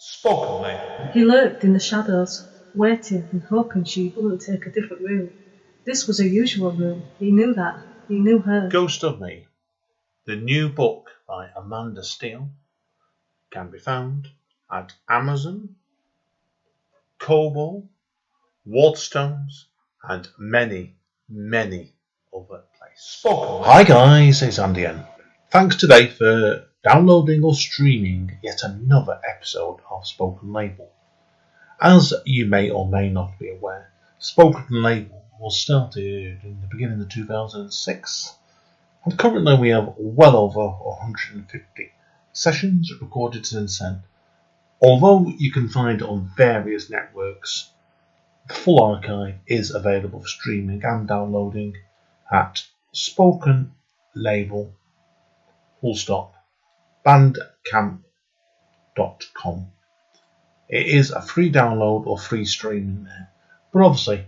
Spoken label. He lurked in the shadows, waiting and hoping she wouldn't take a different route. This was her usual room. He knew that. He knew her. Ghost of Me, the new book by Amanda Steele, can be found at Amazon, Kobo, Waterstones, and many, many other places. Hi guys, it's Andy N. Thanks today for downloading or streaming yet another episode of Spoken Label. As you may or may not be aware, Spoken Label was started in the beginning of 2006, and currently we have well over 150 sessions recorded and sent. Although you can find it on various networks, the full archive is available for streaming and downloading at Spoken Label bandcamp.com. It is a free download or free stream in there, but obviously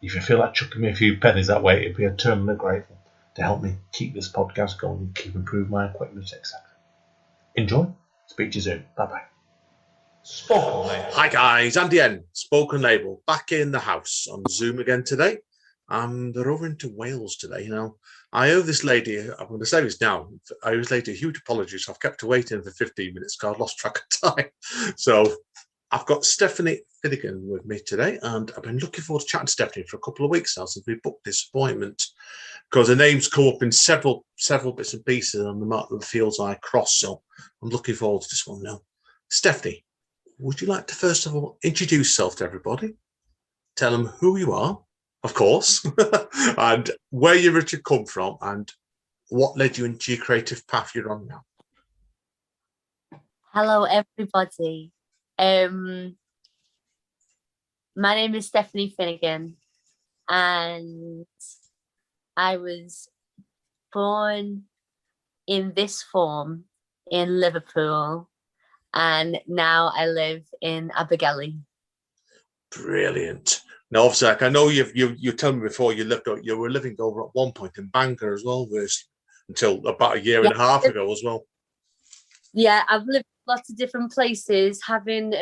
if you feel like chucking me a few pennies that way, it'd be eternally grateful to help me keep this podcast going and keep improving my equipment, etc. Enjoy. Speak to you soon. Bye bye. Spoken Label. Hi guys, Andy N. Spoken Label back in the house on Zoom again today. They're over into Wales today. You know, I owe this lady, I'm going to say this now, I owe this lady a huge apology. So I've kept her waiting for 15 minutes because I lost track of time. So I've got Stephanie Finegan with me today, and I've been looking forward to chatting to Stephanie for a couple of weeks now since we booked this appointment, because her name's come up in several bits and pieces on the fields I cross. So I'm looking forward to this one now. Stephanie, would you like to first of all introduce yourself to everybody? Tell them who you are, of course, and where you originally come from, and what led you into your creative path you're on now. Hello, everybody. My name is Stephanie Finegan, and I was born in this form in Liverpool, and now I live in Abergele. Brilliant. Now, obviously, like I know you told me before you were living over at one point in Bangor as well, until about a year and a half ago as well. Yeah, I've lived lots of different places. Having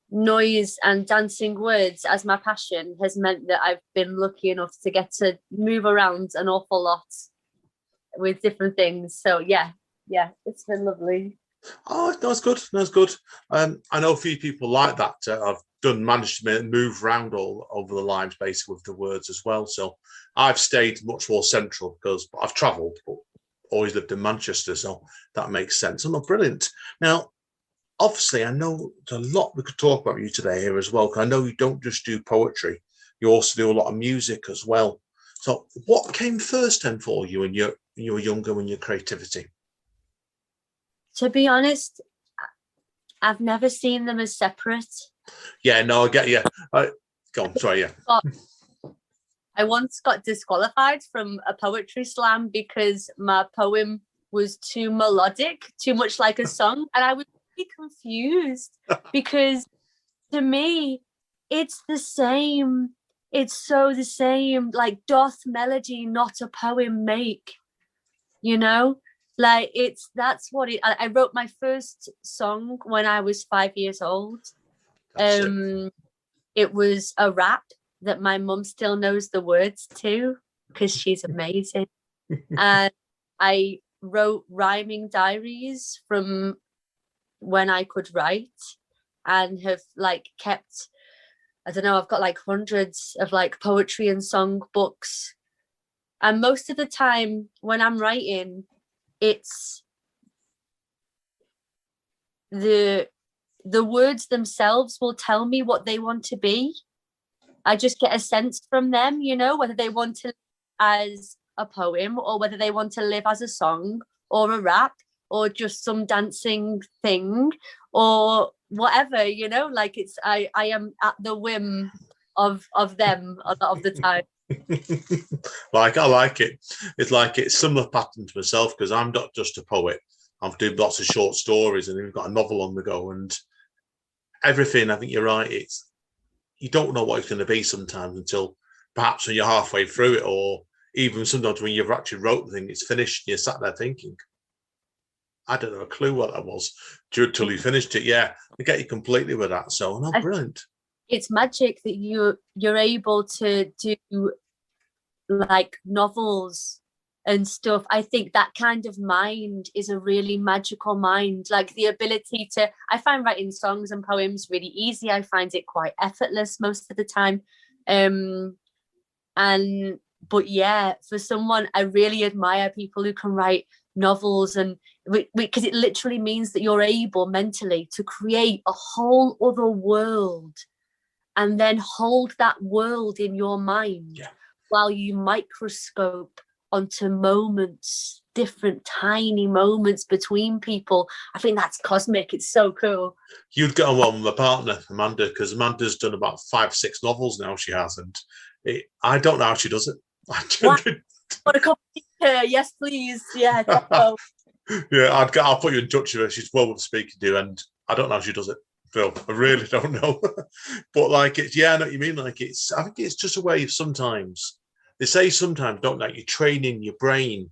noise and dancing words as my passion has meant that I've been lucky enough to get to move around an awful lot with different things. So yeah, it's been lovely. Oh, that's good. That's good. I know a few people like that. I've managed to move around all over the lines basically with the words as well. So I've stayed much more central because I've travelled, but always lived in Manchester. So that makes sense. I'm not brilliant. Now, obviously, I know there's a lot we could talk about you today here as well. Because I know you don't just do poetry; you also do a lot of music as well. So, what came first then for you when you were younger, when your creativity? To be honest, I've never seen them as separate. Yeah, no, I get you. Go on, sorry, yeah. I once got disqualified from a poetry slam because my poem was too melodic, too much like a song, and I was really confused because to me, it's the same. It's so the same. Like, doth melody not a poem make? You know? Like, that's what it. I wrote my first song when I was 5 years old. It was a rap that my mum still knows the words to because she's amazing. And I wrote rhyming diaries from when I could write, and have like kept, I don't know, I've got like hundreds of like poetry and song books. And most of the time when I'm writing, it's the words themselves will tell me what they want to be. I just get a sense from them, you know, whether they want to live as a poem or whether they want to live as a song or a rap or just some dancing thing or whatever, you know, like it's I am at the whim of them a lot of the time. I like it. It's like it's similar pattern to myself because I'm not just a poet. I've done lots of short stories and we've got a novel on the go and everything. I think you're right. You don't know what it's going to be sometimes until perhaps when you're halfway through it, or even sometimes when you've actually wrote the thing, it's finished, and you're sat there thinking, I don't know a clue what that was until you finished it. Yeah, I get you completely with that. So, no, brilliant. It's magic that you're able to do like novels and stuff. I think that kind of mind is a really magical mind. Like the ability to, I find writing songs and poems really easy. I find it quite effortless most of the time. But yeah, for someone, I really admire people who can write novels, and because it literally means that you're able mentally to create a whole other world and then hold that world in your mind while you microscope onto moments, different tiny moments between people. I think that's cosmic. It's so cool. You'd get on well with my partner, Amanda, because Amanda's done about 5 or 6 novels now. She has, and I don't know how she does it. What a copy here. Yes, please. Yeah. Yeah, I'll put you in touch with her. She's well worth speaking to, and I don't know how she does it. Phil, I really don't know. But like, it's, I know what you mean. Like, I think it's just a way of sometimes. They say sometimes, don't they? You're training your brain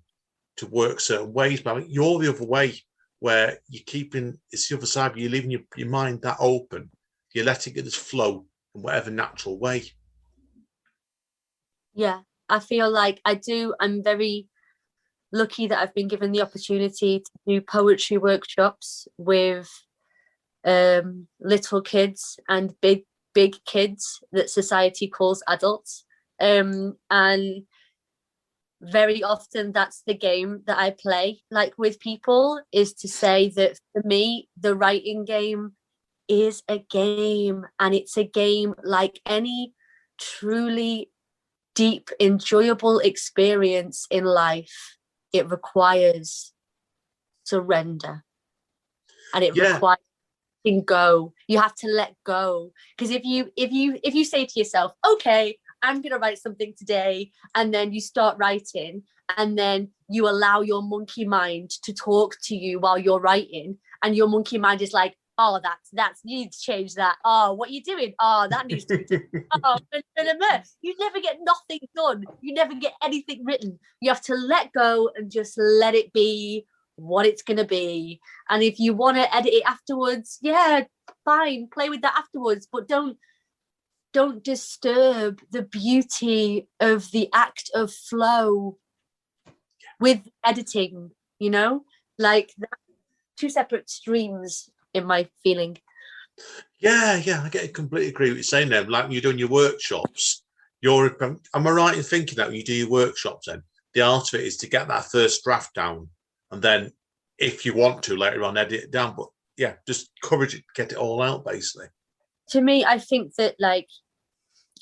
to work certain ways, but I think you're the other way, where you're keeping, it's the other side, you're leaving your mind that open. You're letting it just flow in whatever natural way. Yeah, I feel like I'm very lucky that I've been given the opportunity to do poetry workshops with little kids and big kids that society calls adults. And very often that's the game that I play, like with people, is to say that for me, the writing game is a game, and it's a game like any truly deep, enjoyable experience in life. It requires surrender, and it requires letting go. You have to let go, because if you say to yourself, okay, I'm going to write something today, and then you start writing, and then you allow your monkey mind to talk to you while you're writing, and your monkey mind is like, oh, that's you need to change that. Oh, what are you doing? Oh, that needs to be done. Oh, you never get nothing done. You never get anything written. You have to let go and just let it be what it's going to be. And if you want to edit it afterwards, yeah, fine, play with that afterwards, but don't disturb the beauty of the act of flow with editing, like two separate streams in my feeling. Yeah, I completely agree with what you're saying there. Like when you're doing your workshops, am I right in thinking that when you do your workshops, then the art of it is to get that first draft down, and then if you want to later on edit it down, but yeah, just courage it, get it all out basically. To me, I think that, like,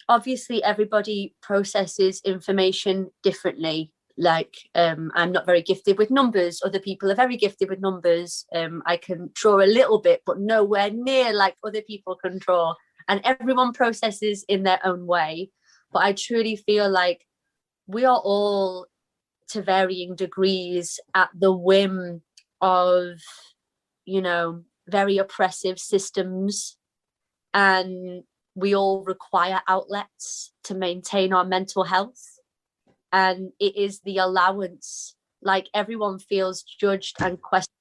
obviously everybody processes information differently. Like, I'm not very gifted with numbers. Other people are very gifted with numbers. I can draw a little bit, but nowhere near like other people can draw. And everyone processes in their own way. But I truly feel like we are all, to varying degrees, at the whim of, very oppressive systems. And we all require outlets to maintain our mental health. And it is the allowance, like everyone feels judged and questioned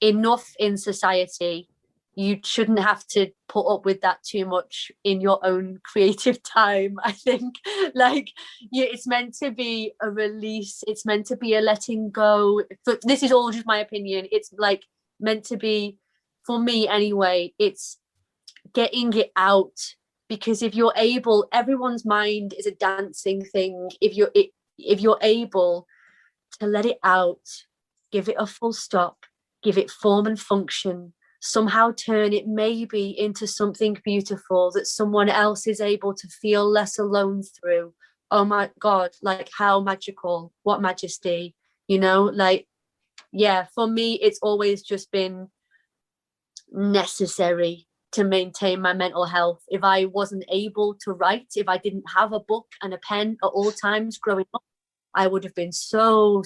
enough in society. You shouldn't have to put up with that too much in your own creative time. I think, like, it's meant to be a release. It's meant to be a letting go. But this is all just my opinion. It's like meant to be, for me anyway, it's getting it out. Because if you're able, everyone's mind is a dancing thing. If you're able to let it out, give it a full stop, give it form and function, somehow turn it maybe into something beautiful that someone else is able to feel less alone through. Oh my God, like how magical, what majesty, like, yeah, for me, it's always just been necessary to maintain my mental health. If I wasn't able to write, if I didn't have a book and a pen at all times growing up, I would have been so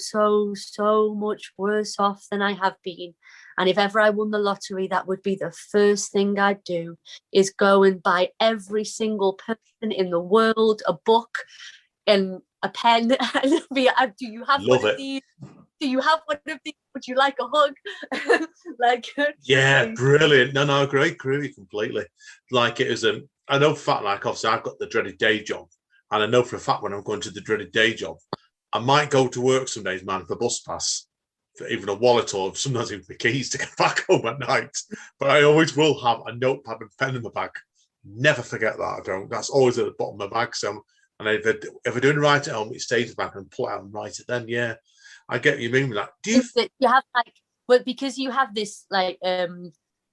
much worse off than I have been. And if ever I won the lottery, that would be the first thing I'd do, is go and buy every single person in the world a book and a pen. Do you have one of these? do you have one of these? Would you like a hug? Like, yeah, brilliant. No, I agree with you completely. Like, it is I know for a fact, like, obviously I've got the dreaded day job, and I know for a fact when I'm going to the dreaded day job, I might go to work some days, man, for bus pass, for even a wallet, or sometimes even the keys to get back home at night. But I always will have a notepad and pen in my bag. Never forget that. I don't. That's always at the bottom of my bag. So, and if we're doing right at home, it stays back and pull it out and write it. Then, yeah, I get what you mean with that. Do you have like, well, because you have this like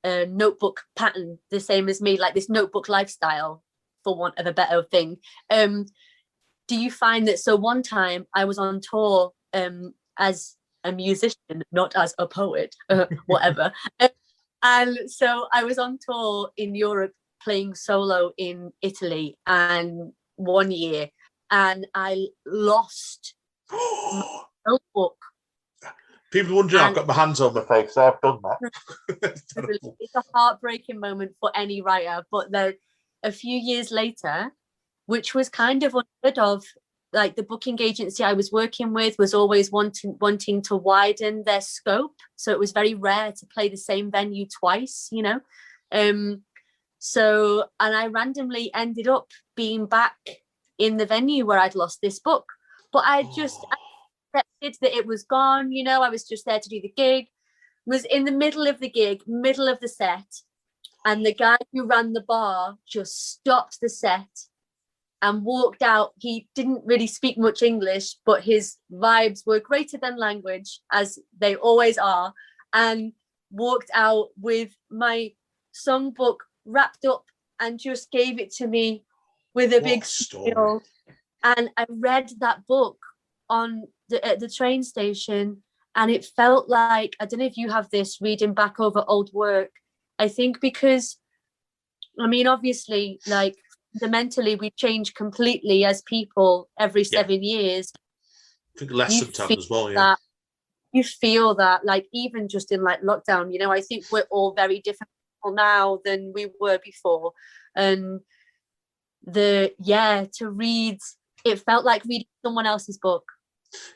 notebook pattern, the same as me, like this notebook lifestyle, for want of a better thing. Do you find that? So one time I was on tour as a musician, not as a poet, whatever. And so I was on tour in Europe playing solo in Italy, and one year, and I lost my notebook. People wondering, I've got my hands on my face, so I've done that. It's a heartbreaking moment for any writer, but then a few years later, which was kind of unheard of, like the booking agency I was working with was always wanting to widen their scope, so it was very rare to play the same venue twice, you know. So, and I randomly ended up being back in the venue where I'd lost this book, but I accepted that it was gone, you know. I was just there to do the gig. Was in the middle of the gig, middle of the set, and the guy who ran the bar just stopped the set and walked out. He didn't really speak much English, but his vibes were greater than language, as they always are, and walked out with my songbook wrapped up and just gave it to me with a big smile. And I read that book on at the train station, and it felt like, I don't know if you have this, reading back over old work. I think because, I mean, obviously, like, fundamentally we change completely as people every 7 years. I think less sometimes as well, yeah. You feel that, like, even just in like lockdown, you know, I think we're all very different people now than we were before. And to read, it felt like reading someone else's book.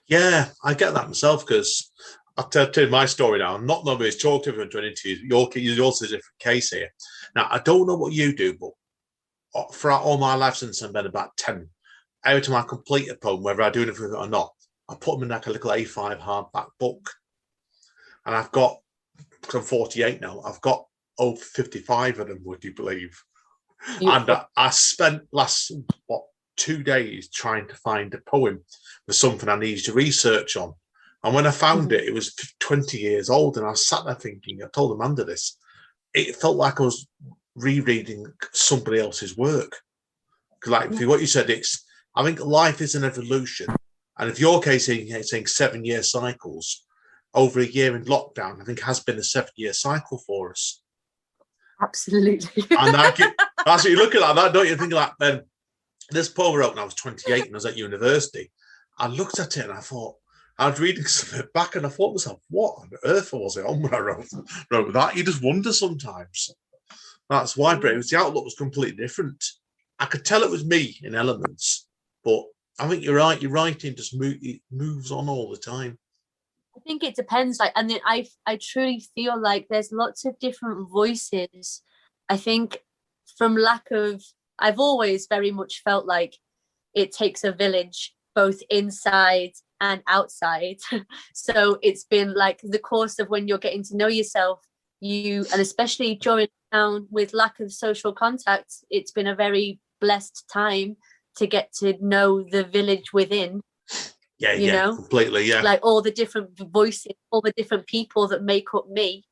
Yeah, I get that myself, because I'll tell you my story now. I'm not nobody's talked to everyone to an interview. Yours is a different case here. Now, I don't know what you do, but throughout all my life since I've been about 10, every time I complete a poem, whether I do anything with it or not, I put them in like a little A5 hardback book. And I've got, because I'm 48 now, I've got over 55 of them, would you believe? And I spent last, 2 days trying to find a poem for something I needed to research on. And when I found it was 20 years old, and I sat there thinking, I told Amanda this, it felt like I was rereading somebody else's work. Like, what you said, I think life is an evolution. And if your case is saying 7-year cycles, over a year in lockdown, I think has been a 7-year cycle for us. Absolutely. And that's what you look at that, don't you? Think like, then this poem I wrote when I was 28 and I was at university. I looked at it and I thought, I was reading something back and I thought to myself, what on earth was it on when I wrote that? You just wonder sometimes. That's why, but the outlook was completely different. I could tell it was me in elements, but I think you're right. Your writing just moves on all the time. I think it depends. Like, and then I truly feel like there's lots of different voices. I think from lack of, I've always very much felt like it takes a village, both inside and outside. So it's been like the course of when you're getting to know yourself, and especially during lockdown with lack of social contact, it's been a very blessed time to get to know the village within. You know, completely, yeah. Like all the different voices, all the different people that make up me,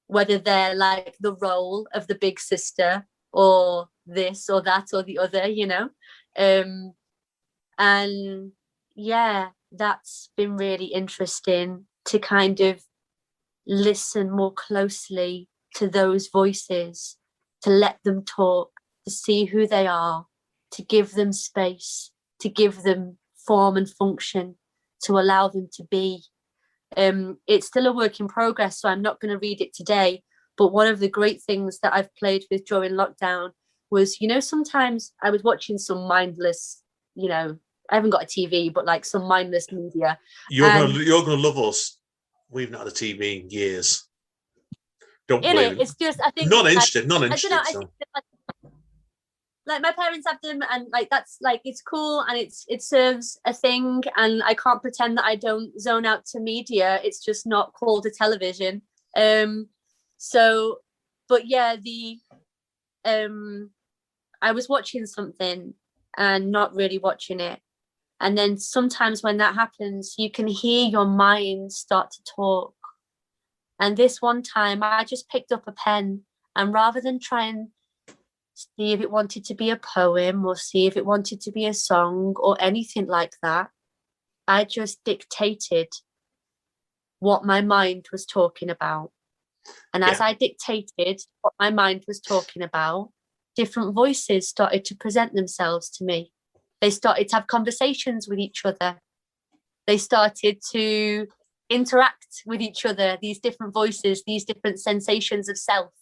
whether they're like the role of the big sister or this or that or the other, you know. And yeah, that's been really interesting to kind of listen more closely to those voices, to let them talk, to see who they are, to give them space, to give them form and function, to allow them to be. It's still a work in progress, so I'm not going to read it today, but one of the great things that I've played with during lockdown was, you know, sometimes I was watching some mindless, you know, I haven't got a TV, but like some mindless media. You're gonna love us. We've not had a TV in years. Don't In blame it, me. it's just I think Not like, interested. Not I interested. don't know. I So. think that, like my parents have them, and like that's like it's cool, and it serves a thing, and I can't pretend that I don't zone out to media. It's just not called a television. So, but yeah, I was watching something and not really watching it. And then sometimes when that happens, you can hear your mind start to talk. And this one time I just picked up a pen, and rather than try and see if it wanted to be a poem or see if it wanted to be a song or anything like that, I just dictated what my mind was talking about. And as I dictated what my mind was talking about, different voices started to present themselves to me. They started to have conversations with each other. They started to interact with each other, these different voices, these different sensations of self.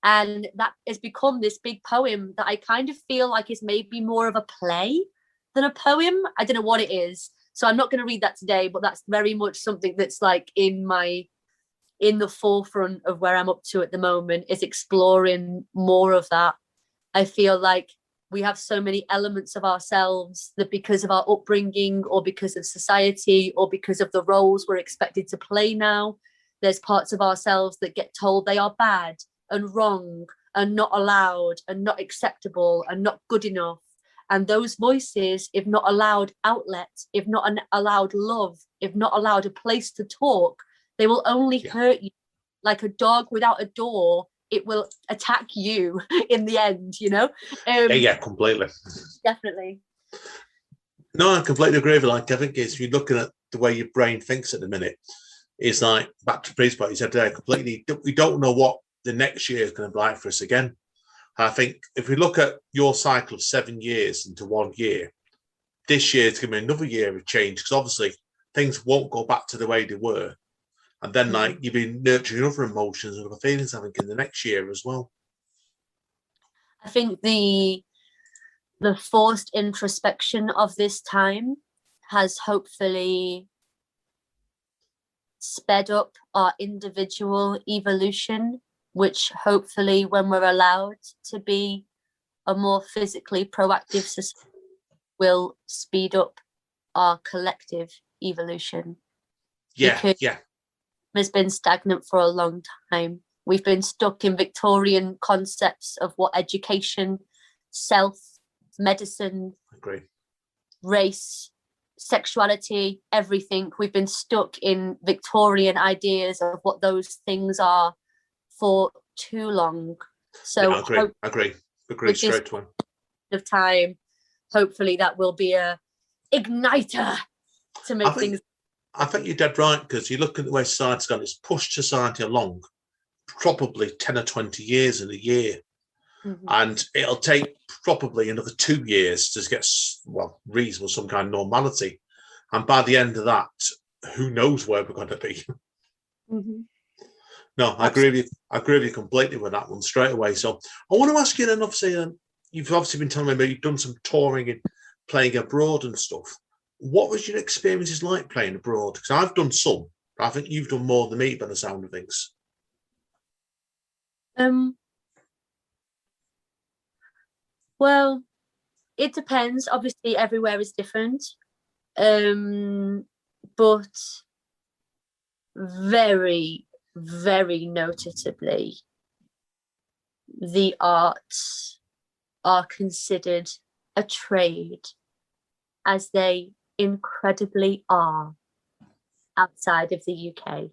And that has become this big poem that I kind of feel like is maybe more of a play than a poem. I don't know what it is. So I'm not going to read that today, but that's very much something that's like in the forefront of where I'm up to at the moment, is exploring more of that. I feel like we have so many elements of ourselves that because of our upbringing or because of society or because of the roles we're expected to play now, there's parts of ourselves that get told they are bad and wrong and not allowed and not acceptable and not good enough. And those voices, if not allowed outlet, if not allowed love, if not allowed a place to talk, they will only hurt you. Like a dog without a door, it will attack you in the end, you know? Yeah, completely. Definitely. No, I completely agree with you. Like, I think if you're looking at the way your brain thinks at the minute, it's like, back to Priest, what you said there, completely, we don't know what the next year is going to be like for us again. I think if we look at your cycle of 7 years into 1 year, this year is going to be another year of change, because obviously things won't go back to the way they were. And then, like, you've been nurturing other emotions and other feelings, I think, in the next year as well. I think the forced introspection of this time has hopefully sped up our individual evolution, which hopefully, when we're allowed to be a more physically proactive society, will speed up our collective evolution. Yeah. Has been stagnant for a long time. We've been stuck in Victorian concepts of what education, self, medicine, race, sexuality, everything. We've been stuck in Victorian ideas of what those things are for too long. So agree straight to him. Of time, hopefully that will be a igniter to make things. I think you're dead right, because you look at the way society's gone, it's pushed society along probably 10 or 20 years in a year. And it'll take probably another 2 years to get, reasonable, some kind of normality. And by the end of that, who knows where we're going to be. No, I agree with you completely with that one straight away. So I want to ask you then, obviously, you've obviously been telling me about you've done some touring and playing abroad and stuff. What was your experiences like playing abroad? Because I've done some, but I think you've done more than me by the sound of things. Well, it depends. Obviously, everywhere is different. But very, very noticeably, the arts are considered a trade, as they incredibly are outside of the UK.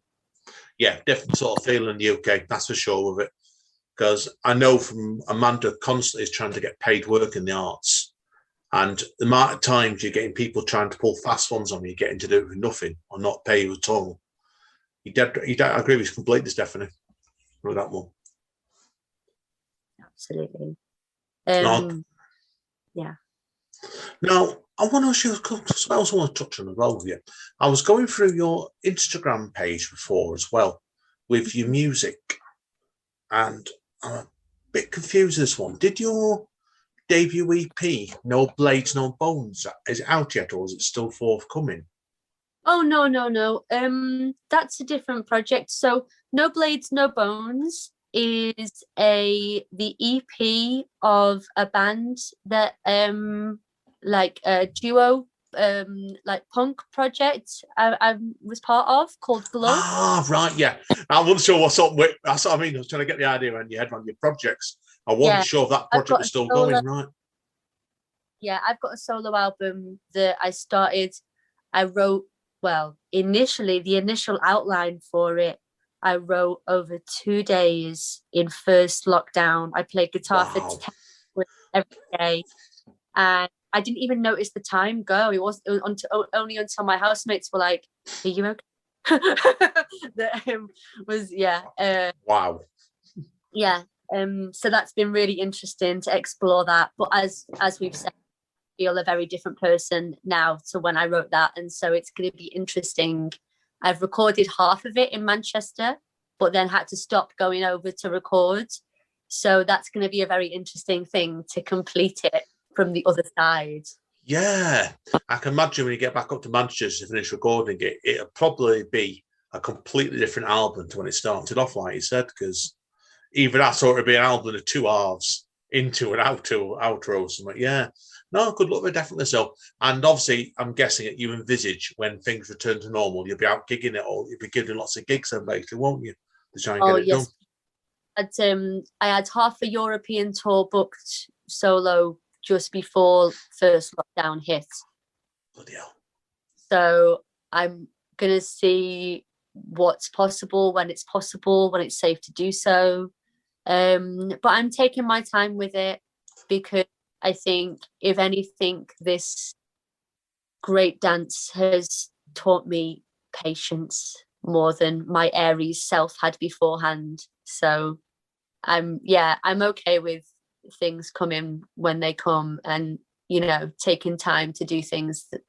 Yeah, different sort of feeling in the UK, that's for sure with it. Because I know from Amanda constantly is trying to get paid work in the arts. And the amount of times you're getting people trying to pull fast ones on you, getting to do it with nothing or not pay you at all. I agree with you completely, Stephanie, with that one. Absolutely. Yeah. Now, I want to ask you, I also want to touch on the role with you. I was going through your Instagram page before as well with your music, and I'm a bit confused with this one. Did your debut EP, No Blades, No Bones, is it out yet, or is it still forthcoming? Oh no. That's a different project. So No Blades, No Bones is the EP of a band that like a duo like punk project I was part of called Glow. Ah, right, yeah. I wasn't sure what's up with. That's what I mean. I was trying to get the idea around your head around your projects. I wasn't sure if that project was still going, right? Yeah, I've got a solo album that I started. I wrote, well, initially, the initial outline for it, I wrote over 2 days in first lockdown. I played guitar for 10 hours every day. And I didn't even notice the time go. It was only until my housemates were like, "Are you okay?" That was, yeah. Wow. Yeah. So that's been really interesting to explore that. But as we've said, I feel a very different person now to when I wrote that. And so it's going to be interesting. I've recorded half of it in Manchester, but then had to stop going over to record. So that's going to be a very interesting thing to complete it from the other side. Yeah, I can imagine when you get back up to Manchester to finish recording it, it'll probably be a completely different album to when it started off, like you said, because even that sort of be an album of 2 halves, into and outro or something. Yeah, no, good luck with it, definitely so. And obviously, I'm guessing that you envisage when things return to normal, you'll be out gigging it, or you'll be giving lots of gigs then, basically, won't you? To try and get it done. I had half a European tour booked solo just before first lockdown hit. Bloody hell. So I'm going to see what's possible, when it's safe to do so. But I'm taking my time with it because I think, if anything, this great dance has taught me patience more than my Aries self had beforehand. So I'm okay with things coming when they come, and taking time to do things that,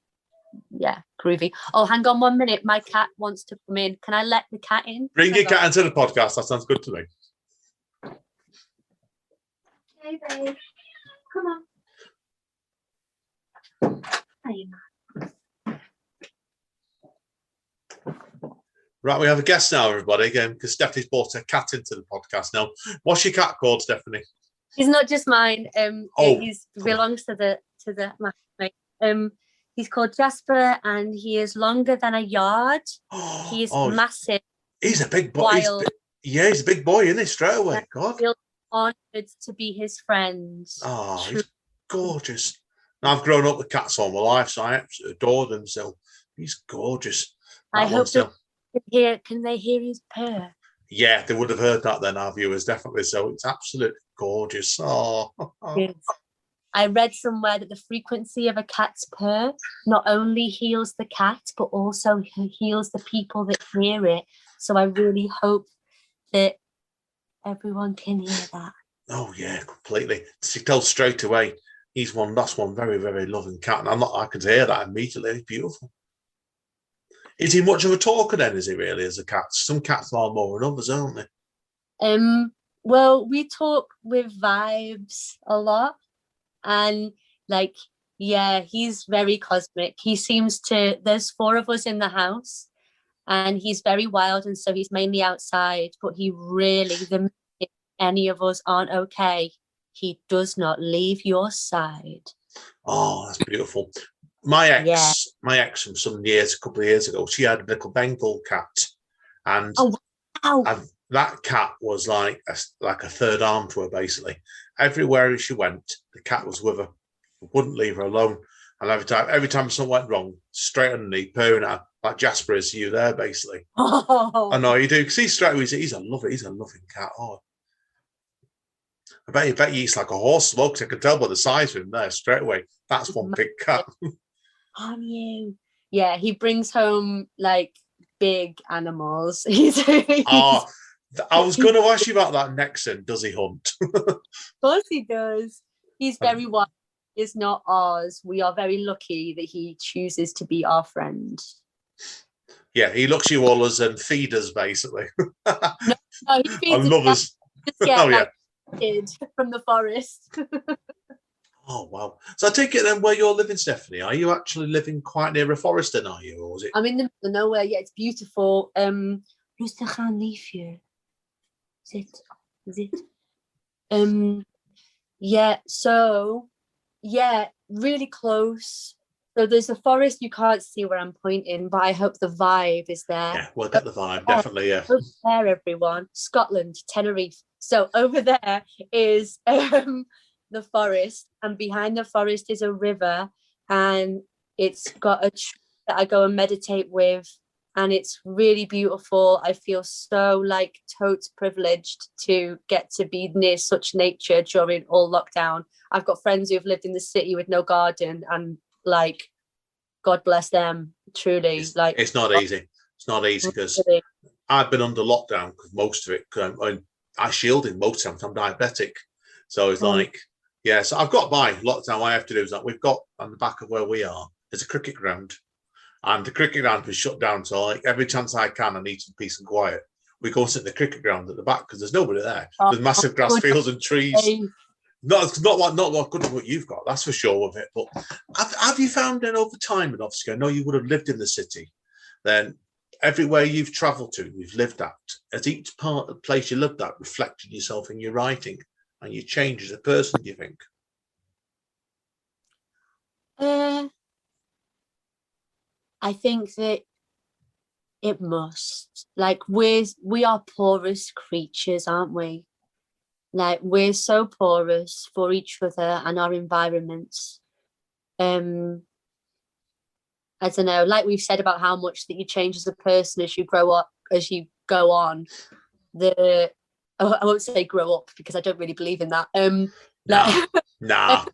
groovy. Oh, hang on 1 minute, my cat wants to come in. Can I let the cat in? Bring your cat into the podcast. That sounds good to me. Hey babe, come on. Hey, Right, we have a guest now, everybody, again, because Stephanie's brought her cat into the podcast now. What's your cat called, Stephanie? He's not just mine. He belongs to my mate. He's called Jasper, and he is longer than a yard. He is massive. He's a big boy. He's a big boy, isn't he? Straight away. God. I feel honoured to be his friend. Oh, he's gorgeous. I've grown up with cats all my life, so I absolutely adore them. So he's gorgeous. I hope can they hear his purr? Yeah, they would have heard that then, our viewers, definitely. So it's absolutely gorgeous. Oh. Yes. I read somewhere that the frequency of a cat's purr not only heals the cat, but also heals the people that hear it. So I really hope that everyone can hear that. Oh, yeah, completely. She tells straight away, that's one very, very loving cat. And I can hear that immediately. It's beautiful. Is he much of a talker then, is he really, as a cat? Some cats are more than others, aren't they? Well, we talk with vibes a lot. And he's very cosmic. There's 4 of us in the house, and he's very wild, and so he's mainly outside, but he really, if any of us aren't okay, he does not leave your side. Oh, that's beautiful. My ex from a couple of years ago, she had a little Bengal cat, and that cat was like a third arm to her, basically. Everywhere she went, the cat was with her, wouldn't leave her alone. And every time something went wrong, straight underneath, purring at her, like Jasper is to you there, basically. Oh. I know you do, because he's a loving cat. Oh, I bet he eats like a horse smokes. I can tell by the size of him there straight away. That's one big cat. On you. Yeah, he brings home like big animals. I was going to ask you about that next. Then, does he hunt? Of course he does. He's very wild. He's not ours. We are very lucky that he chooses to be our friend. Yeah, he looks you all as feeders, basically. No, he feeds and lovers. Kid from the forest. Oh, wow. So I take it then where you're living, Stephanie, are you actually living quite near a forest then, are you? Or is it? I'm in the middle of nowhere. Yeah, it's beautiful. Rustig aan leefje. Is it? Yeah, so, yeah, really close. So there's a forest, you can't see where I'm pointing, but I hope the vibe is there. Yeah, we'll get the vibe, definitely, yeah. Over there, everyone. Scotland, Tenerife. So over there is the forest, and behind the forest is a river, and it's got a tree that I go and meditate with, and it's really beautiful. I feel so like totes privileged to get to be near such nature during all lockdown. I've got friends who have lived in the city with no garden, and like, God bless them, truly. It's not easy. It's not easy because I've been under lockdown because most of it, I shielded most of the time. I'm diabetic. So it's like, yeah, so I've got by lockdown. What I have to do is that we've got on the back of where we are, there's a cricket ground. And the cricket ground was shut down. So like every chance I can, I need some peace and quiet. We go and sit in the cricket ground at the back because there's nobody there. There's massive grass fields and trees. Not good as what you've got, that's for sure with it. But have you found then over time, and obviously I know you would have lived in the city, then everywhere you've travelled to, you've lived at, has each part of the place you lived at reflected yourself in your writing and you change as a person, do you think? I think that it must. Like, we are porous creatures, aren't we? Like, we're so porous for each other and our environments. I don't know, like we've said about how much that you change as a person as you grow up, as you go on. I won't say grow up because I don't really believe in that. Nah.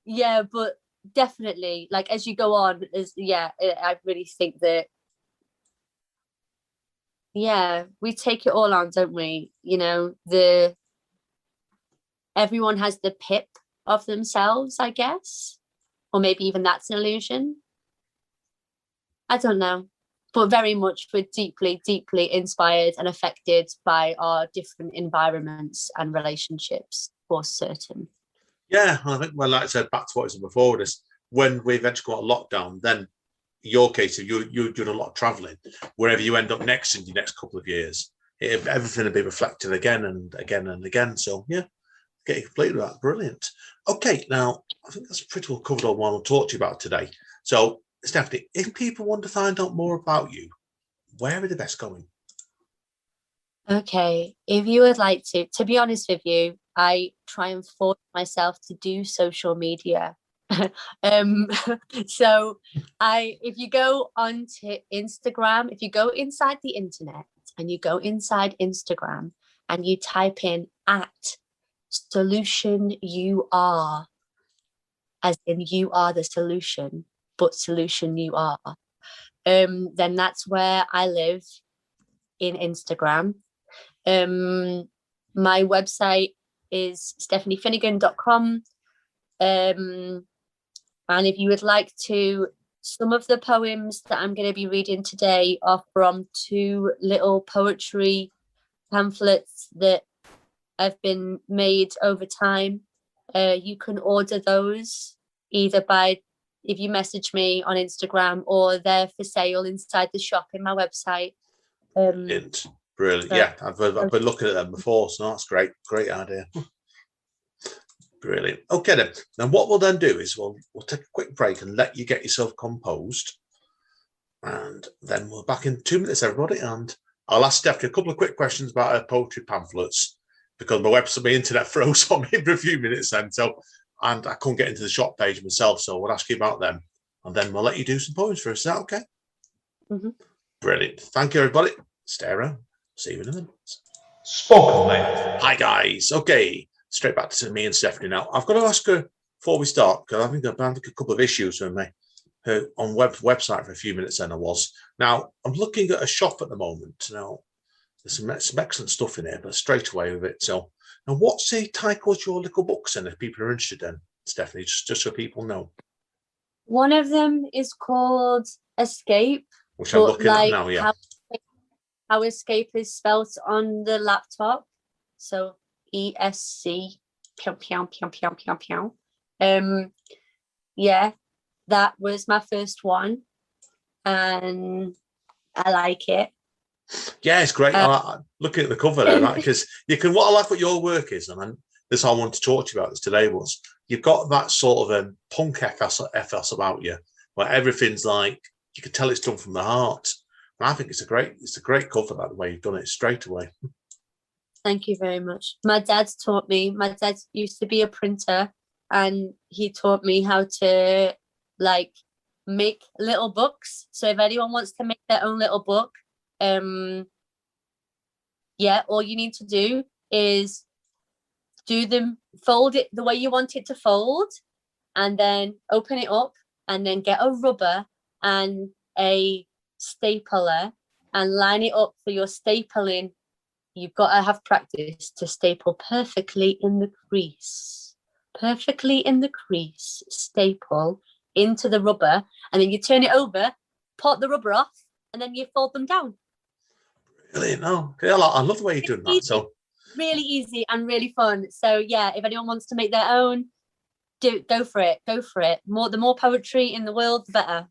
Yeah, but definitely, like, as you go on, I really think that, yeah, we take it all on, don't we? You know, everyone has the pip of themselves, I guess, or maybe even that's an illusion. I don't know, but very much we're deeply, deeply inspired and affected by our different environments and relationships, for certain. Yeah, I think, well, like I said, back to what I said before, this when we eventually got a lockdown, then your case, if you're doing a lot of traveling, wherever you end up next in your next couple of years, everything will be reflected again and again and again. So yeah, get you completely right. Brilliant. Okay, now I think that's pretty well covered on what I'll talk to you about today. So Stephanie, if people want to find out more about you, where are they best going? Okay, if you would like to be honest with you, I try and force myself to do social media. So if you go onto Instagram, if you go inside the internet and you go inside Instagram and you type in @solution you are, as in you are the solution, but solution you are, then that's where I live in Instagram. My website is stephaniefinegan.com. And if you would like to, some of the poems that I'm going to be reading today are from 2 little poetry pamphlets that have been made over time. You can order those either if you message me on Instagram, or they're for sale inside the shop in my website. Brilliant. Yeah, I've been looking at them before, so that's great idea. Brilliant. Okay then. Now what we'll then do is we'll take a quick break and let you get yourself composed, and then we're back in 2 minutes, everybody. And I'll ask Stephanie a couple of quick questions about her poetry pamphlets because my internet froze on me for a few minutes then. And I couldn't get into the shop page myself, so we'll ask you about them, and then we'll let you do some poems for us. Is that okay? Mm-hmm. Brilliant. Thank you, everybody. Stay around. See you in a minute. Spoken Mate. Hi guys. Okay. Straight back to me and Stephanie now. I've got to ask her before we start, because I think I've had a couple of issues with me on website for a few minutes then I was. Now, I'm looking at a shop at the moment. Now, there's some excellent stuff in here, but straight away with it. So, now what's the title of your little books then, if people are interested in, Stephanie, just so people know? One of them is called Escape. Which I'm looking at now, yeah. How escape is spelt on the laptop. So ESCP. Pew, pew, pew, pew, pew, pew. Yeah, that was my first one, and I like it. Yeah, it's great. Looking at the cover there, right? Because you can. What I like what your work is, and this I want to talk to you about this today was you've got that sort of punk ethos about you, where everything's like you can tell it's done from the heart. And I think it's a great cover, that the way you've done it straight away. Thank you very much. My dad taught me. My dad used to be a printer, and he taught me how to like make little books. So if anyone wants to make their own little book, yeah, all you need to do is fold it the way you want it to fold, and then open it up, and then get a rubber and a stapler and line it up for your stapling. You've got to have practice to staple perfectly in the crease. Perfectly in the crease, staple into the rubber, and then you turn it over, pop the rubber off, and then you fold them down. Really? No. I love the way you're doing that. So really easy and really fun. So yeah, if anyone wants to make their own, go for it. Go for it. The more poetry in the world, the better.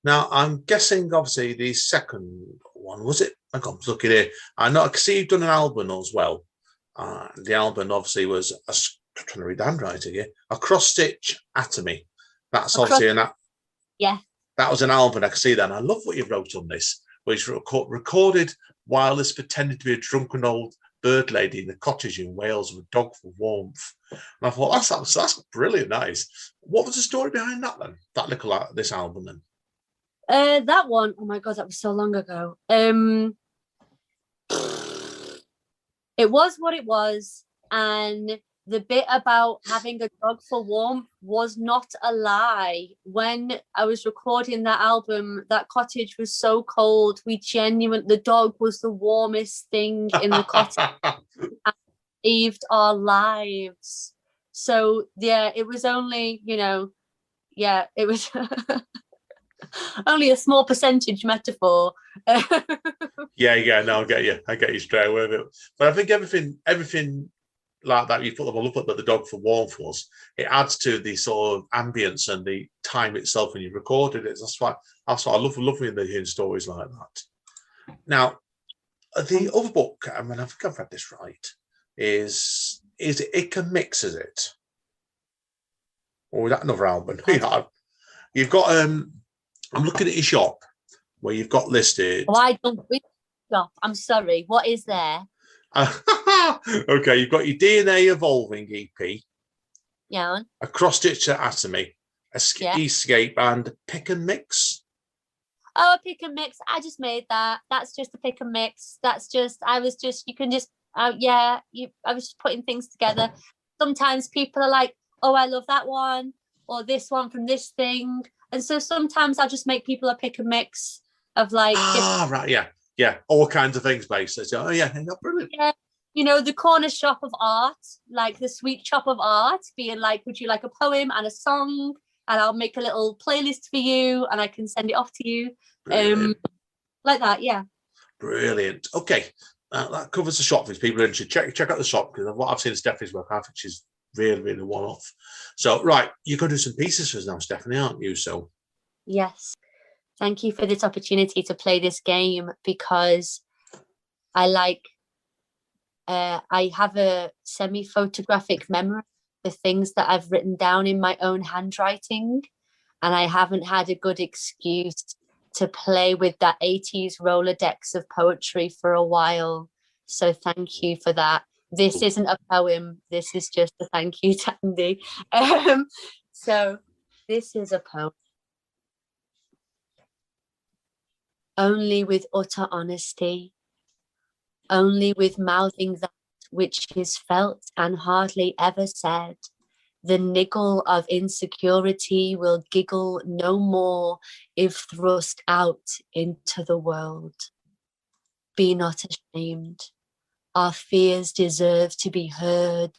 Now I'm guessing, obviously, the second one was it? I got looking here. I know. I can see you've done an album as well. The album obviously was I'm trying to read the handwriting here. A cross stitch atomy. That's obviously yeah. That was an album. I can see that. And I love what you wrote on this, which recorded while this pretended to be a drunken old bird lady in the cottage in Wales with a dog for warmth. And I thought that's brilliant. Nice. What was the story behind that then? This album then. That one, oh my god, that was so long ago. It was what it was, and the bit about having a dog for warmth was not a lie. When I was recording that album, that cottage was so cold. The dog was the warmest thing in the cottage and saved our lives. So yeah, it was only, it was only a small percentage metaphor. Yeah, no, I get you straight away with it. But I think everything like that, you put them all up, but the dog for warmth was, it adds to the sort of ambience and the time itself when you recorded it. That's why I love hearing stories like that. Now, the other book, I mean, I think I've read this right, is it Eclectic, is it? Or is that another album? You've got, I'm looking at your shop where you've got listed. Oh, I don't read shop. I'm sorry. What is there? Okay, you've got your DNA Evolving EP. Yeah. A cross-stitch atomy, escape, and pick and mix. Oh, pick and mix. I just made that. That's just a pick and mix. I was just putting things together. Sometimes people are like, oh, I love that one, or this one from this thing. And so sometimes I'll just make people a pick and mix of like... right, yeah. All kinds of things, basically. So, brilliant. Yeah. The corner shop of art, like the sweet shop of art, being like, would you like a poem and a song? And I'll make a little playlist for you and I can send it off to you. Like that, yeah. Brilliant. Okay. That covers the shop for people who are interested. Check out the shop, because what I've seen of Stephanie's work, I think she's really, really one-off. So, right, you're going to do some pieces for us now, Stephanie, aren't you? So, yes. Thank you for this opportunity to play this game, because I have a semi-photographic memory of the things that I've written down in my own handwriting, and I haven't had a good excuse to play with that 80s Rolodex of poetry for a while. So thank you for that. This isn't a poem. This is just a thank you, Tandy. So this is a poem. Only with utter honesty, only with mouthing that which is felt and hardly ever said, the niggle of insecurity will giggle no more if thrust out into the world. Be not ashamed. Our fears deserve to be heard.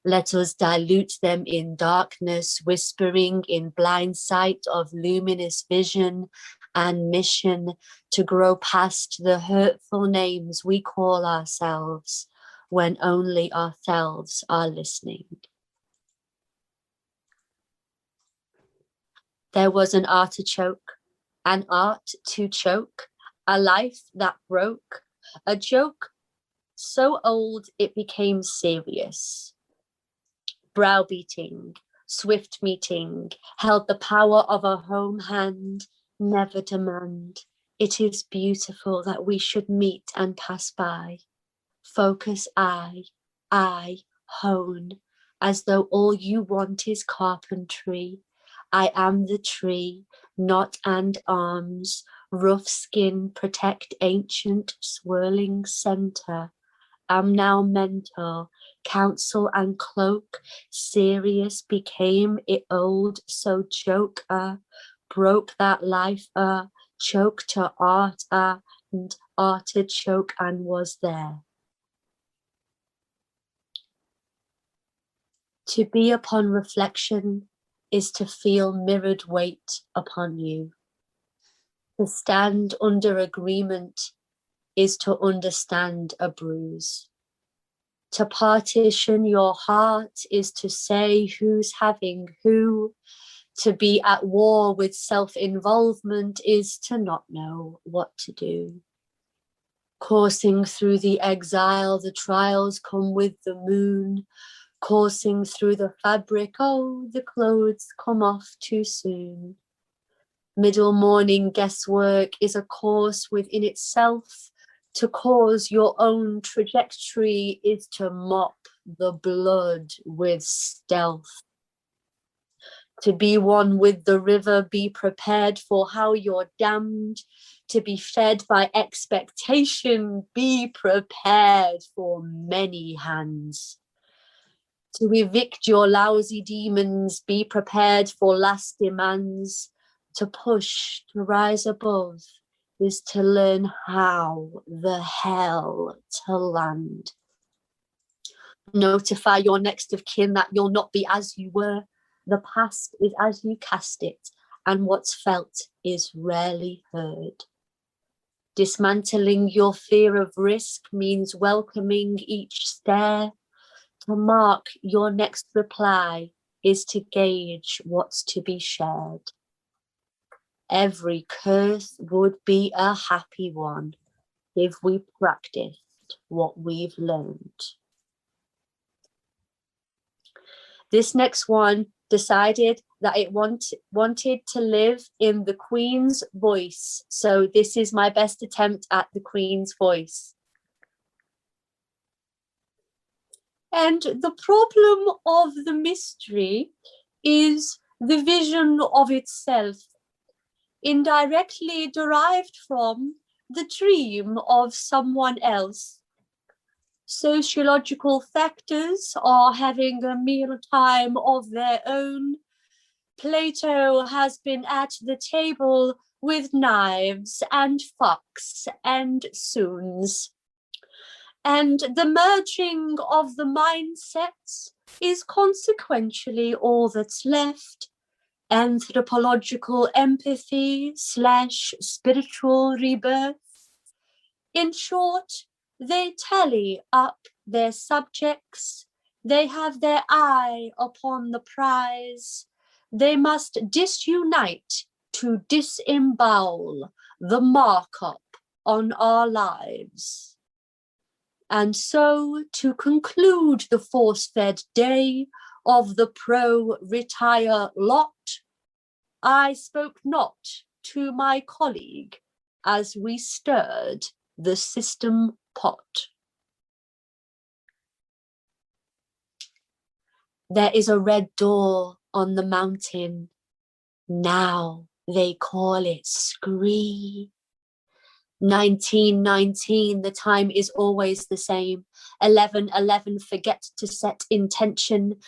Let us dilute them in darkness, whispering in blind sight of luminous vision and mission to grow past the hurtful names we call ourselves. when only ourselves are listening. There was an artichoke, an art to choke, a life that broke, a joke so old it became serious. Browbeating, swift meeting, held the power of a home hand, never demand. It is beautiful that we should meet and pass by. Focus I, hone, as though all you want is carpentry. I am the tree, knot and arms, rough skin protect ancient swirling center. Am now mental, counsel and cloak, serious became it old, so joke broke that life choke to art and artichoke and was there. To be upon reflection is to feel mirrored weight upon you. To stand under agreement is to understand a bruise. To partition your heart is to say who's having who. To be at war with self-involvement is to not know what to do. Coursing through the exile, the trials come with the moon. Coursing through the fabric, oh, the clothes come off too soon. Middle morning guesswork is a course within itself. To cause your own trajectory is to mop the blood with stealth. To be one with the river, be prepared for how you're damned. To be fed by expectation, be prepared for many hands. To evict your lousy demons, be prepared for last demands. To push, to rise above, is to learn how the hell to land. Notify your next of kin that you'll not be as you were. The past is as you cast it, and what's felt is rarely heard. Dismantling your fear of risk means welcoming each stare. To mark your next reply is to gauge what's to be shared. Every curse would be a happy one if we practiced what we've learned. This next one decided that it wanted to live in the Queen's voice. So this is my best attempt at the Queen's voice. And the problem of the mystery is the vision of itself, indirectly derived from the dream of someone else. Sociological factors are having a meal time of their own. Plato has been at the table with knives and fucks and soons. And the merging of the mindsets is consequentially all that's left. Anthropological empathy / spiritual rebirth. In short, they tally up their subjects. They have their eye upon the prize. They must disunite to disembowel the markup on our lives. And so, to conclude the force-fed day of the pro-retire lot, I spoke not to my colleague as we stirred the system pot. There is a red door on the mountain. Now they call it Scree. 1919, the time is always the same. 11:11, forget to set intention.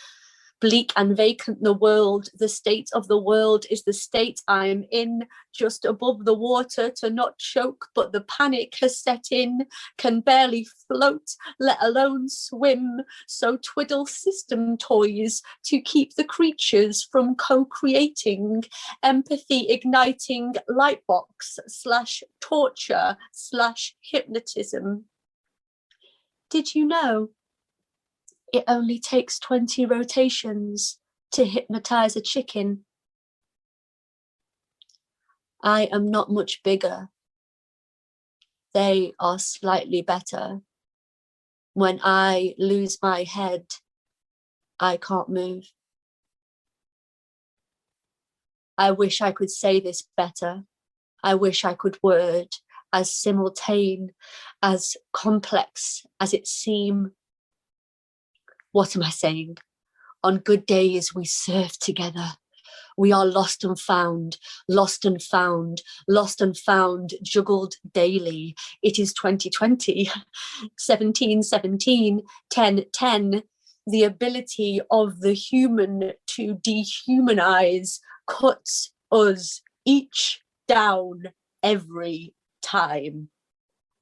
Bleak and vacant the world, the state of the world is the state I am in, just above the water to not choke, but the panic has set in, can barely float, let alone swim, so twiddle system toys to keep the creatures from co-creating, empathy igniting lightbox / torture / hypnotism. Did you know it only takes 20 rotations to hypnotize a chicken? I am not much bigger. They are slightly better. When I lose my head, I can't move. I wish I could say this better. I wish I could word as simultane, as complex as it seem. What am I saying? On good days we surf together. We are lost and found, lost and found, lost and found, juggled daily. It is 2020, 1717, 1010. The ability of the human to dehumanize cuts us each down every time.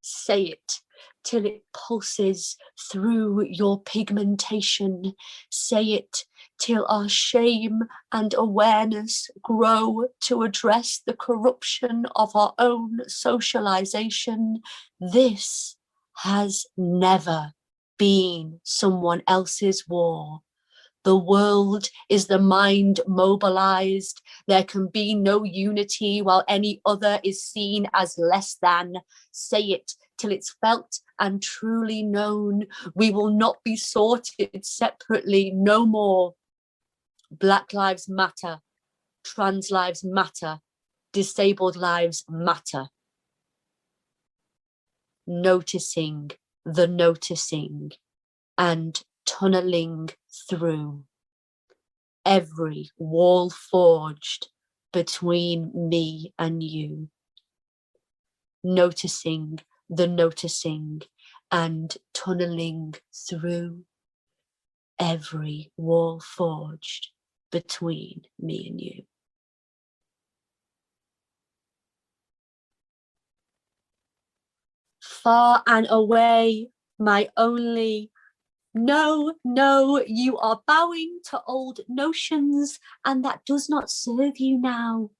Say it till it pulses through your pigmentation. Say it till our shame and awareness grow to address the corruption of our own socialization. This has never been someone else's war. The world is the mind mobilized. There can be no unity while any other is seen as less than. Say it till it's felt and truly known. We will not be sorted separately no more. Black lives matter. Trans lives matter. Disabled lives matter. Noticing the noticing and tunneling through every wall forged between me and you. Noticing the noticing and tunneling through every wall forged between me and you. Far and away, my only. No, no, you are bowing to old notions, and that does not serve you now.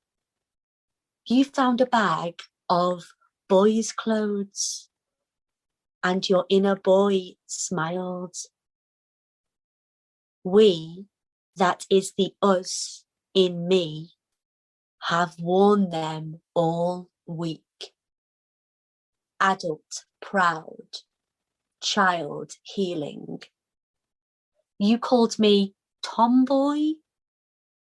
You found a bag of boys' clothes, and your inner boy smiled. We, that is the us in me, have worn them all week. Adult, proud, child, healing. You called me tomboy,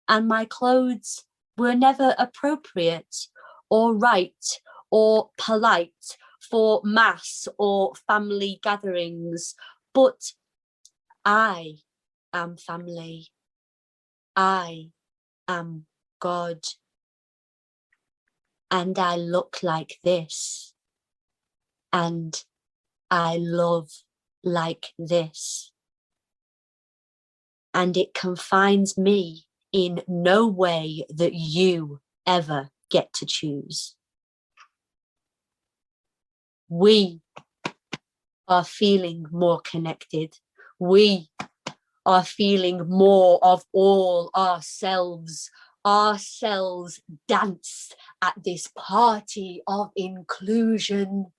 and my clothes were never appropriate or right or polite for mass or family gatherings, but I am family. I am God. And I look like this. And I love like this. And it confines me in no way that you ever get to choose. We are feeling more connected. We are feeling more of all ourselves. Ourselves dance at this party of inclusion.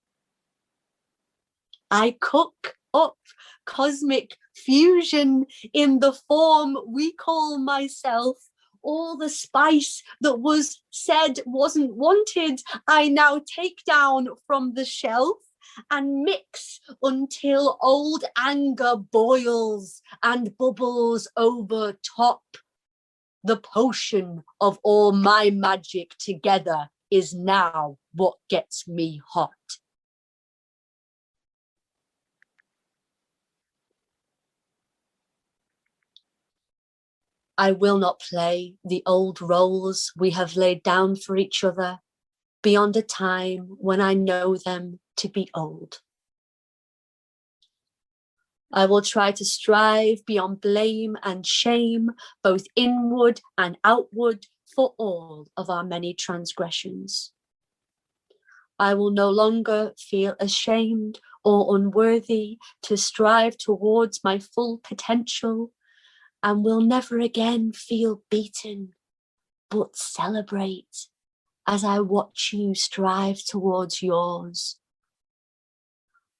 I cook up cosmic fusion in the form we call myself. All the spice that was said wasn't wanted, I now take down from the shelf and mix until old anger boils and bubbles over top. The potion of all my magic together is now what gets me hot. I will not play the old roles we have laid down for each other beyond a time when I know them to be old. I will try to strive beyond blame and shame, both inward and outward, for all of our many transgressions. I will no longer feel ashamed or unworthy to strive towards my full potential, and will never again feel beaten, but celebrate as I watch you strive towards yours.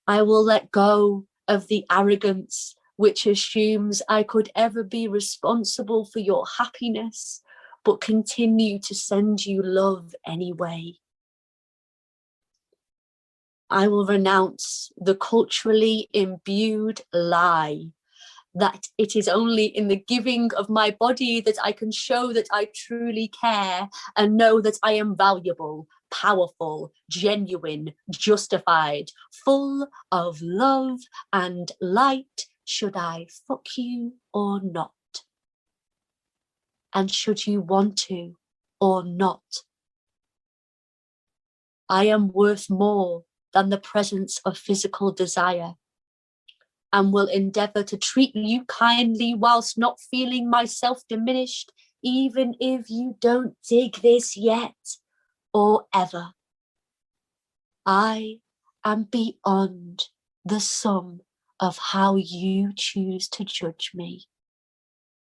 I will let go of the arrogance which assumes I could ever be responsible for your happiness, but continue to send you love anyway. I will renounce the culturally imbued lie that it is only in the giving of my body that I can show that I truly care and know that I am valuable, powerful, genuine, justified, full of love and light, should I fuck you or not? And should you want to or not? I am worth more than the presence of physical desire, and will endeavour to treat you kindly whilst not feeling myself diminished, even if you don't dig this yet or ever. I am beyond the sum of how you choose to judge me,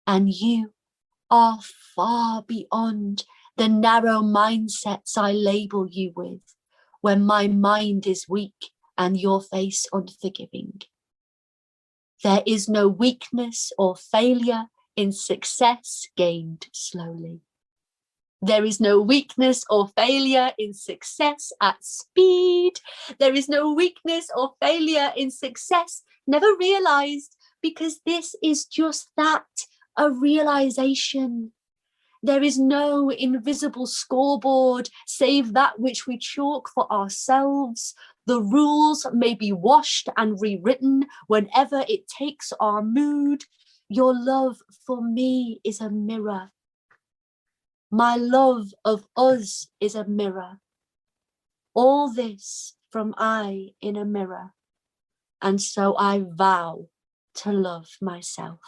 and you are far beyond the narrow mindsets I label you with when my mind is weak and your face unforgiving. There is no weakness or failure in success gained slowly. There is no weakness or failure in success at speed. There is no weakness or failure in success never realized, because this is just that, a realization. There is no invisible scoreboard save that which we chalk for ourselves. The rules may be washed and rewritten whenever it takes our mood. Your love for me is a mirror. My love of us is a mirror. All this from I in a mirror. And so I vow to love myself.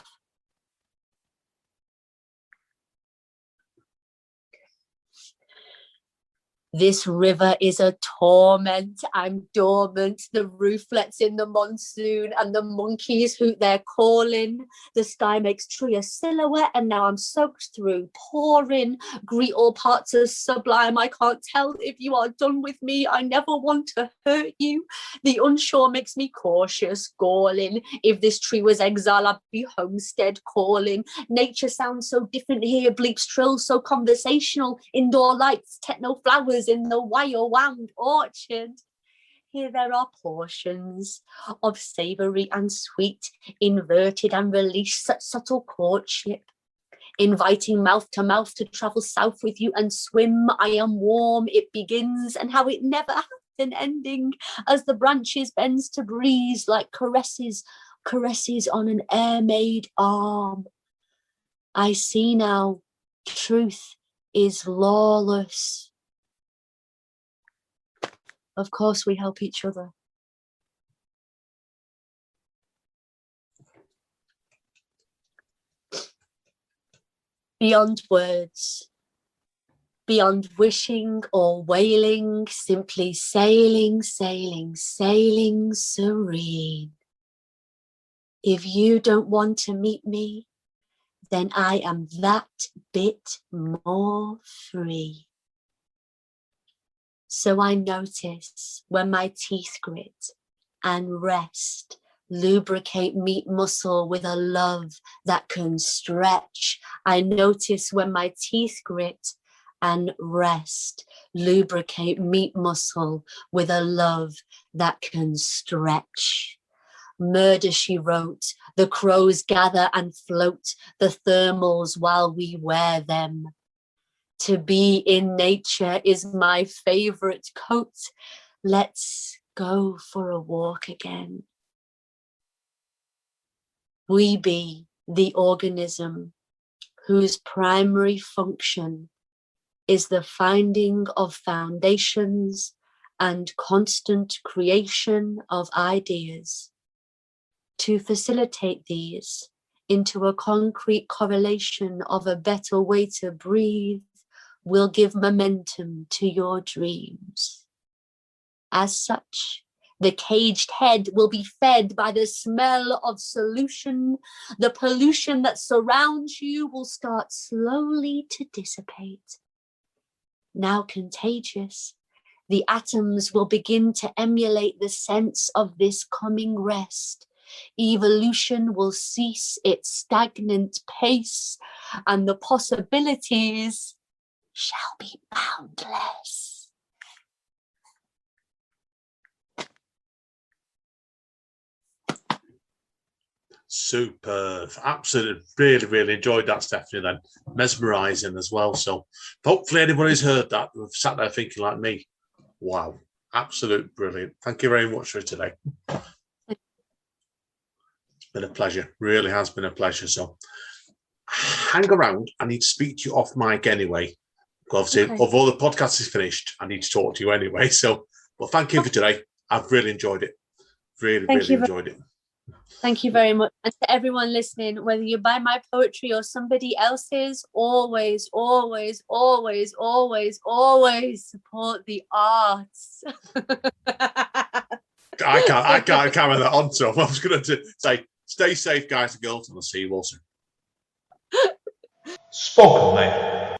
This river is a torment. I'm dormant. The roof lets in the monsoon and the monkeys hoot their calling. The sky makes tree a silhouette and now I'm soaked through, pouring. Greet all parts are sublime. I can't tell if you are done with me. I never want to hurt you. The unsure makes me cautious, galling. If this tree was exile, I'd be homestead calling. Nature sounds so different here. Bleeps trill so conversational. Indoor lights, techno flowers in the wire-wound orchard. Here there are portions of savoury and sweet, inverted and released, such subtle courtship, inviting mouth to travel south with you and swim. I am warm, it begins, and how it never has an ending, as the branches bends to breeze like caresses on an air-made arm. I see now, truth is lawless. Of course, we help each other. Beyond words, beyond wishing or wailing, simply sailing, sailing, sailing serene. If you don't want to meet me, then I am that bit more free. So I notice when my teeth grit and rest, lubricate meat muscle with a love that can stretch. I notice when my teeth grit and rest, lubricate meat muscle with a love that can stretch. Murder, she wrote, the crows gather and float the thermals while we wear them. To be in nature is my favorite coat. Let's go for a walk again. We be the organism whose primary function is the finding of foundations and constant creation of ideas. To facilitate these into a concrete correlation of a better way to breathe will give momentum to your dreams. As such, the caged head will be fed by the smell of solution. The pollution that surrounds you will start slowly to dissipate. Now contagious, The atoms will begin to emulate the sense of this coming rest. Evolution will cease its stagnant pace, and the possibilities shall be boundless. Superb. Absolutely. Really, really enjoyed that, Stephanie, then. Mesmerising as well. So hopefully anybody's heard that who've sat there thinking like me. Wow. Absolute brilliant. Thank you very much for today. It's been a pleasure. Really has been a pleasure. So hang around. I need to speak to you off mic anyway. Obviously, Okay. although the podcast is finished, I need to talk to you anyway. So, well, thank you for today. I've really enjoyed it. Really enjoyed it. Thank you very much. And to everyone listening, whether you buy my poetry or somebody else's, always, always, always, always, always support the arts. I can't carry that on. So I was going to say, stay safe, guys and girls, and I'll see you all soon. Spoken, mate.